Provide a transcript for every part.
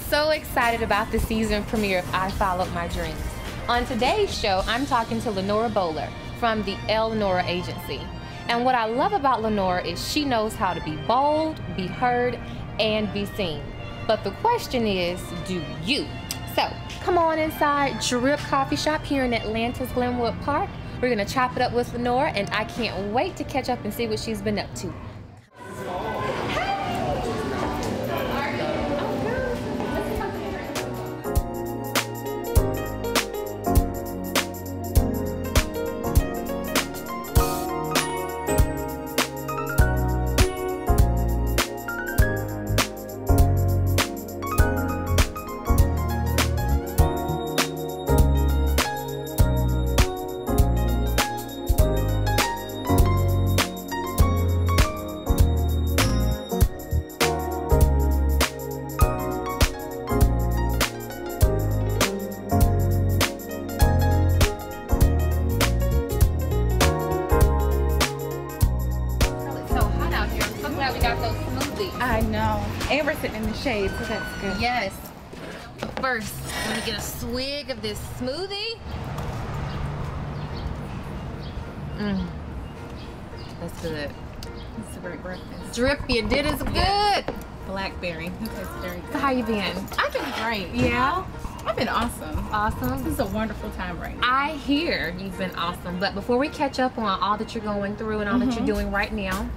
so excited about the season premiere of I Followed My Dreams. On today's show, I'm talking to Lenora Bowler from the Elle Nora agency. And what I love about Lenora is she knows how to be bold, be heard, and be seen. But the question is, do you? So, come on inside Drip Coffee Shop here in Atlanta's Glenwood Park. We're gonna chop it up with Lenora, and I can't wait to catch up and see what she's been up to. I know. And we're sitting in the shade, so that's good. Yes. First, let me get a swig of this smoothie. That's good. It's a great breakfast. Drip, you did is good. Blackberry. It tastes very good. So how you been? I've been great. Yeah? I've been awesome. Awesome. This is a wonderful time right now. I hear you've been awesome. But before we catch up on all that you're going through and all that you're doing right now,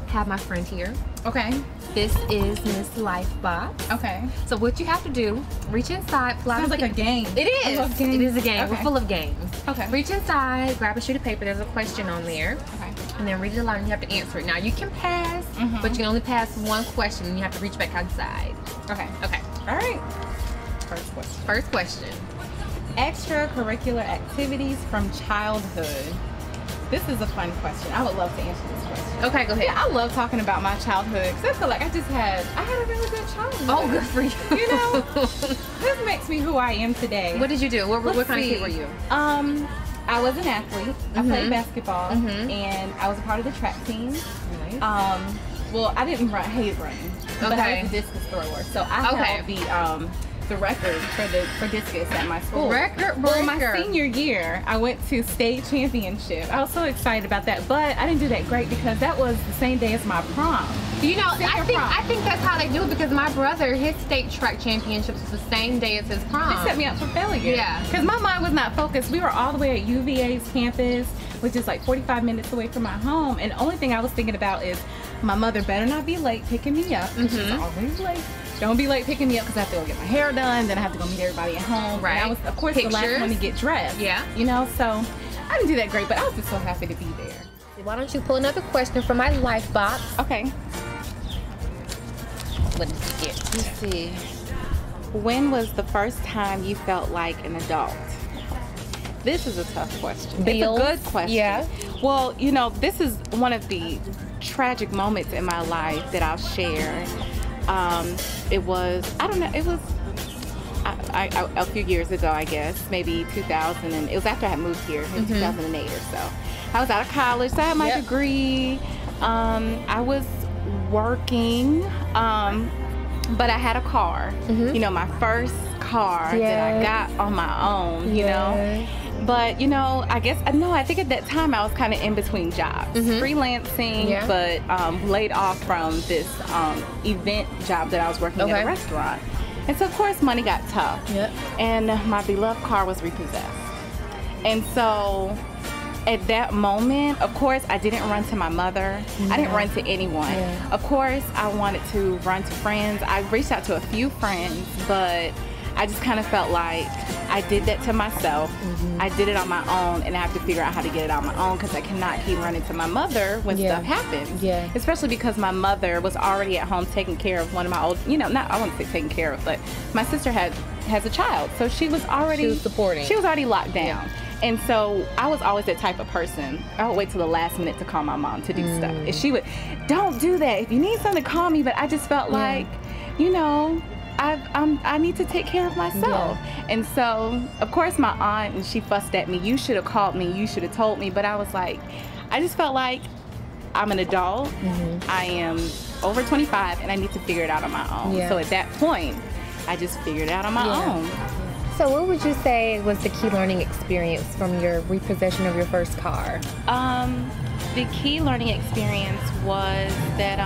I have my friend here. Okay. This is Miss Lifebox. Okay. So what you have to do, reach inside. Sounds like a game. It is. I love games. It is a game. Okay. We're full of games. Okay. Reach inside, grab a sheet of paper. There's a question on there. Okay. And then read it aloud and you have to answer it. Now you can pass, but you can only pass one question and you have to reach back outside. Okay. Okay. All right. First question. First question. Extracurricular activities from childhood. This is a fun question. I would love to answer this question. Okay, go ahead. Yeah, I love talking about my childhood because I feel like I had a really good childhood. Oh, good for you. You know, this makes me who I am today. What did you do? What kind of kid were you? I was an athlete. I played basketball, and I was a part of the track team. Nice. Well, I didn't hate running, but I was a discus thrower. So I held the record for discus at my school. Record breaker. Well, my senior year, I went to state championship. I was so excited about that, but I didn't do that great because that was the same day as my prom. You know, I think that's how they do it because my brother, his state track championships was the same day as his prom. They set me up for failure. Yeah. Because my mind was not focused. We were all the way at UVA's campus, which is like 45 minutes away from my home, and the only thing I was thinking about is my mother better not be late picking me up. She's always late. Don't be late picking me up because I have to go get my hair done, then I have to go meet everybody at home. Right. And I was, of course, the last one to get dressed. Yeah. You know, so I didn't do that great, but I was just so happy to be there. Why don't you pull another question from my life box? Okay. What did you get? Let's see. When was the first time you felt like an adult? This is a tough question. Bills. It's a good question. Yeah. Well, you know, this is one of the tragic moments in my life that I'll share. It was, I don't know, it was a few years ago, I guess, maybe 2000, and it was after I had moved here in 2008 or so. I was out of college, so I had my degree. I was working, but I had a car. You know, my first car that I got on my own, you know. But, you know, I think at that time I was kind of in between jobs. Freelancing, but laid off from this event job that I was working at a restaurant. And so, of course, money got tough. And my beloved car was repossessed. And so, at that moment, of course, I didn't run to my mother. I didn't run to anyone. Of course, I wanted to run to friends. I reached out to a few friends, but I just kind of felt like I did that to myself. I did it on my own, and I have to figure out how to get it on my own because I cannot keep running to my mother when stuff happens. Especially because my mother was already at home taking care of one of my old, you know, I wouldn't say taking care of, but my sister has a child, so she was already supporting. She was already locked down. And so I was always that type of person. I would wait till the last minute to call my mom to do stuff. And she would, don't do that. If you need something, call me. But I just felt like, you know, I need to take care of myself. And so, of course, my aunt, and she fussed at me. You should have called me. You should have told me. But I was like, I just felt like I'm an adult. I am over 25, and I need to figure it out on my own. So at that point, I just figured it out on my own. So what would you say was the key learning experience from your repossession of your first car? The key learning experience was that,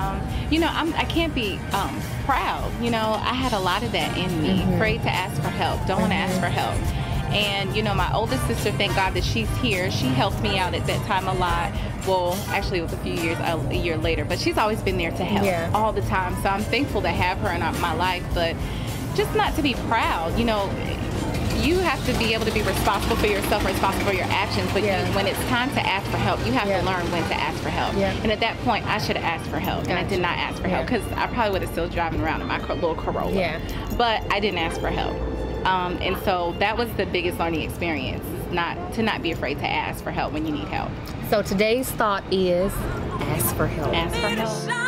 you know, I can't be proud. You know, I had a lot of that in me. Afraid to ask for help. Don't want to ask for help. And, you know, my oldest sister, thank God that she's here. She helped me out at that time a lot. Well, actually, it was a year later. But she's always been there to help all the time. So I'm thankful to have her in my life. But just not to be proud. You know, you have to be able to be responsible for yourself, responsible for your actions. But when it's time to ask for help, you have to learn when to ask for help. And at that point, I should have asked for help. And I did not ask for help because I probably would have still driving around in my little Corolla. But I didn't ask for help. And so that was the biggest learning experience, to not be afraid to ask for help when you need help. So today's thought is ask for help. Ask for help.